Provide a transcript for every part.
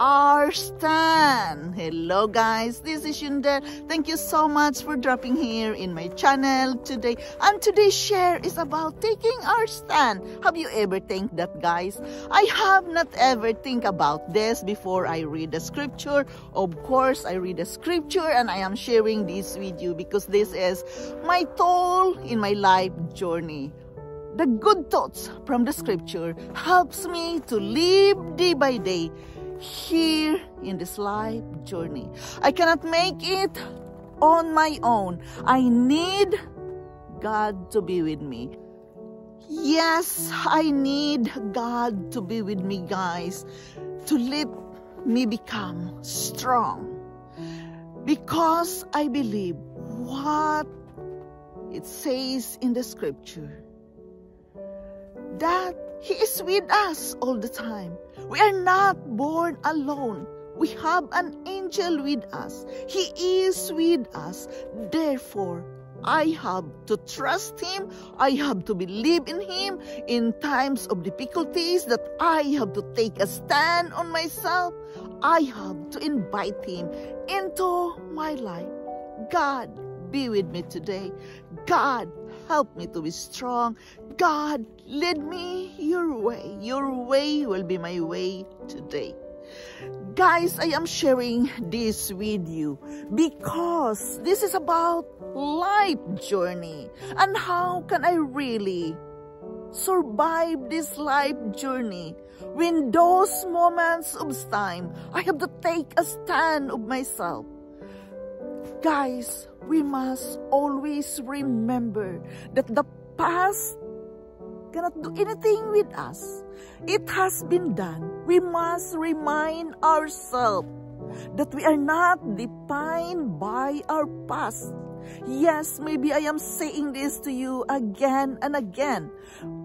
our stand. Hello guys, this is Yunda. Thank you so much for dropping here in my channel today. And today's share is about taking our stand. Have you ever think that, guys? I have not ever think about this before I read the scripture. Of course, I read the scripture and I am sharing this with you because this is my tool in my life journey. The good thoughts from the scripture helps me to live day by day here in this life journey. I cannot make it on my own. I need God to be with me. Yes, I need God to be with me, guys, to let me become strong. Because I believe what it says in the scripture, that He is with us all the time. We are not born alone. We have an angel with us. He is with us. Therefore, I have to trust Him. I have to believe in Him in times of difficulties, that I have to take a stand on myself. I have to invite Him into my life. God, be with me today. God, help me to be strong. God, lead me your way. Your way will be my way today. Guys, I am sharing this with you because this is about life journey. And how can I really survive this life journey when those moments of time I have to take a stand of myself? Guys, we must always remember that the past cannot do anything with us. It has been done. We must remind ourselves that we are not defined by our past. Yes, maybe I am saying this to you again and again,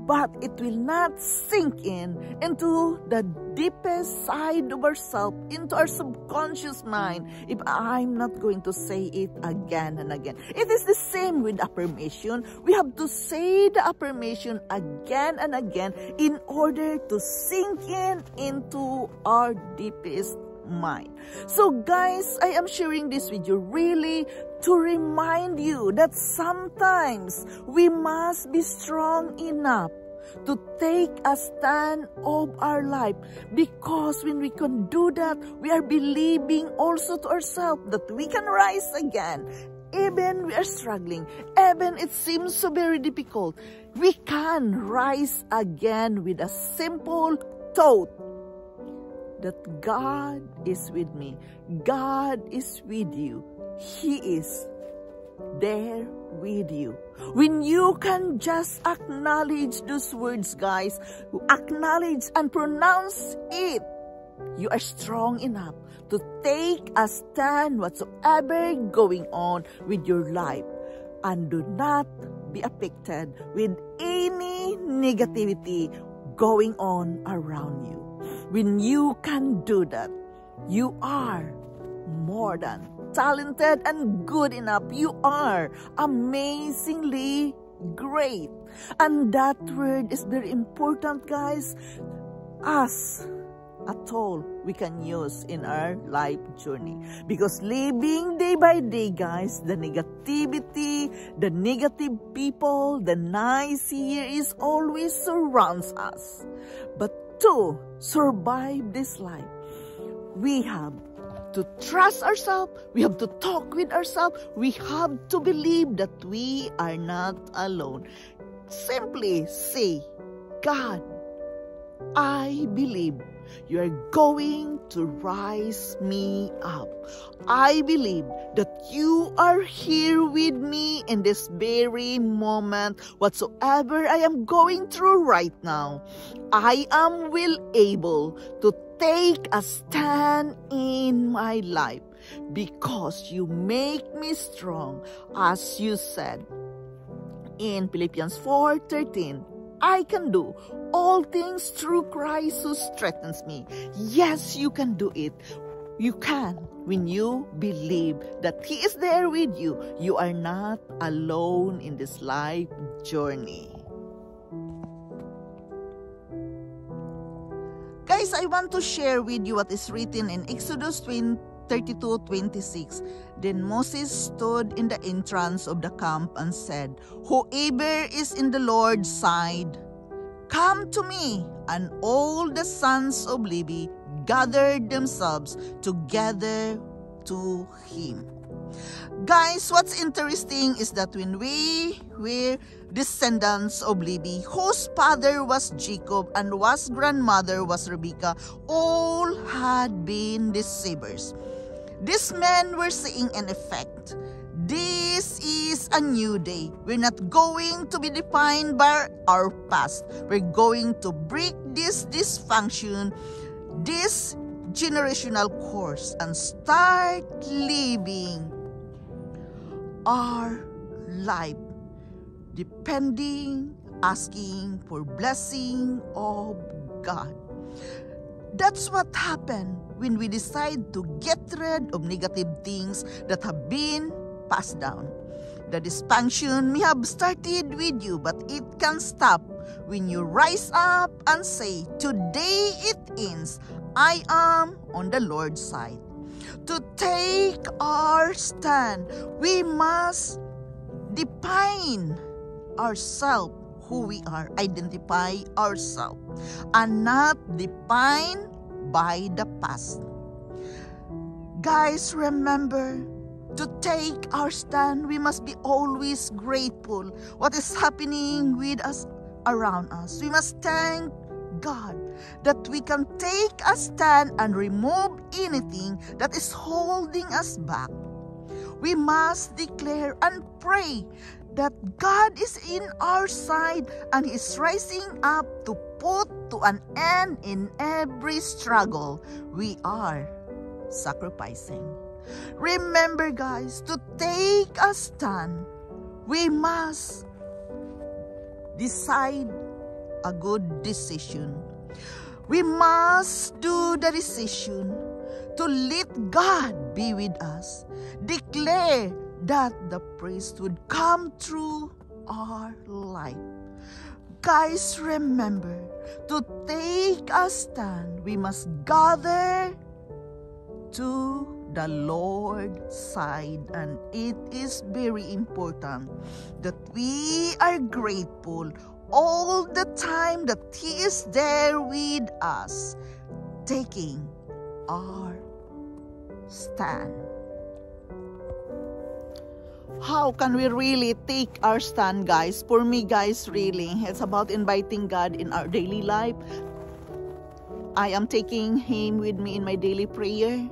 but it will not sink into the deepest side of ourselves, into our subconscious mind, if I'm not going to say it again and again. It is the same with affirmation. We have to say the affirmation again and again in order to sink into our deepest mind. So guys, I am sharing this with you really to remind you that sometimes we must be strong enough to take a stand of our life, because when we can do that, we are believing also to ourselves that we can rise again. Even we are struggling, even it seems so very difficult, we can rise again with a simple thought that God is with me. God is with you. He is there with you. When you can just acknowledge those words, guys, acknowledge and pronounce it, you are strong enough to take a stand whatsoever going on with your life, and do not be affected with any negativity going on around you. When you can do that, you are more than talented and good enough. You are amazingly great. And that word is very important, guys, as a tool we can use in our life journey. Because living day by day, guys, the negativity, the negative people, the naysayers is always surrounds us. But to survive this life, we have to trust ourselves, we have to talk with ourselves, we have to believe that we are not alone. Simply say, God, I believe you are going to rise me up. I believe that you are here with me in this very moment. Whatsoever I am going through right now, I am well able to take a stand in my life, because you make me strong, as you said in Philippians 4:13. I can do all things through Christ who strengthens me. Yes, you can do it. You can when you believe that He is there with you. You are not alone in this life journey. Guys, I want to share with you what is written in Exodus 32:26. Then Moses stood in the entrance of the camp and said, "Whoever is in the Lord's side, come to me." And all the sons of Levi gathered themselves together to him. Guys, what's interesting is that when we were descendants of Levi, whose father was Jacob and whose grandmother was Rebekah, all had been deceivers. These men were saying in effect, this is a new day. We're not going to be defined by our past. We're going to break this dysfunction, this generational course, and start living our life depending, asking for blessing of God. That's what happened when we decide to get rid of negative things that have been passed down. The dysfunction may have started with you, but it can stop when you rise up and say, today it ends. I am on the Lord's side. To take our stand, we must define ourselves, who we are, identify ourselves, and not defined by the past. Guys, remember, to take our stand, we must be always grateful what is happening with us around us. We must thank God that we can take a stand and remove anything that is holding us back. We must declare and pray that God is in our side and is rising up to put to an end in every struggle we are sacrificing. Remember, guys, to take a stand, we must decide a good decision. We must do the decision to let God be with us. Declare that the praise would come through our life. Guys, remember, to take a stand, we must gather to the Lord's side, and it is very important that we are grateful all the time that He is there with us, taking our stand. How can we really take our stand, guys? For me, guys, really, it's about inviting God in our daily life. I am taking Him with me in my daily prayer,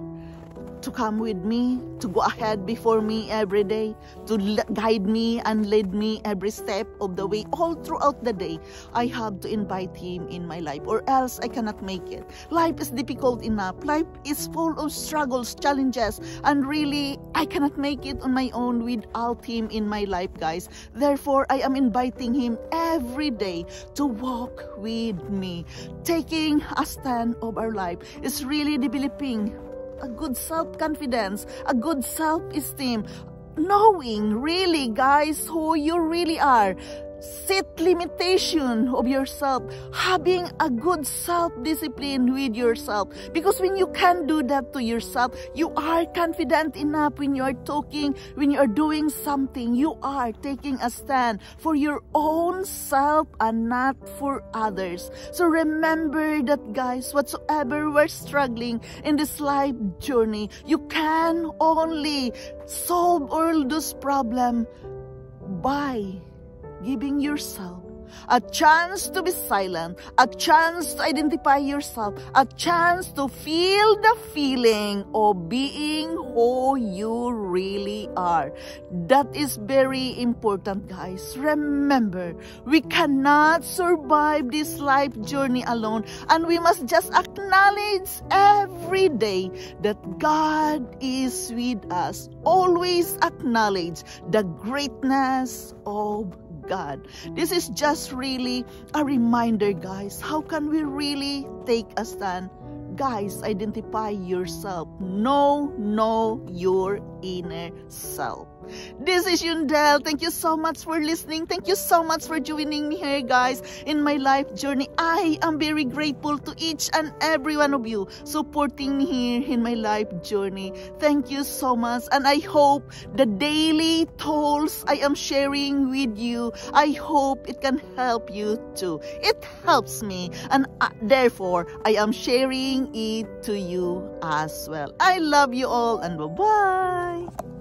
to come with me, to go ahead before me every day, to guide me and lead me every step of the way. All throughout the day, I have to invite Him in my life, or else I cannot make it. Life is difficult enough. Life is full of struggles, challenges, and really, I cannot make it on my own without Him in my life, guys. Therefore, I am inviting Him every day to walk with me. Taking a stand of our life is really developing a good self-confidence, a good self-esteem, knowing really, guys, who you really are. Set limitation of yourself, having a good self-discipline with yourself. Because when you can do that to yourself, you are confident enough when you are talking, when you are doing something. You are taking a stand for your own self and not for others. So remember that, guys, whatsoever we're struggling in this life journey, you can only solve all those problems by giving yourself a chance to be silent, a chance to identify yourself, a chance to feel the feeling of being who you really are. That is very important, guys. Remember, we cannot survive this life journey alone, and we must just acknowledge every day that God is with us. Always acknowledge the greatness of God. This is just really a reminder, guys. How can we really take a stand? Guys, identify yourself. Know your inner self. This is Yundel. Thank you so much for listening. Thank you so much for joining me here, guys, in my life journey. I am very grateful to each and every one of you supporting me here in my life journey. Thank you so much. And I hope the daily tools I am sharing with you, I hope it can help you too. It helps me, and therefore I am sharing it to you as well. I love you all, and bye-bye.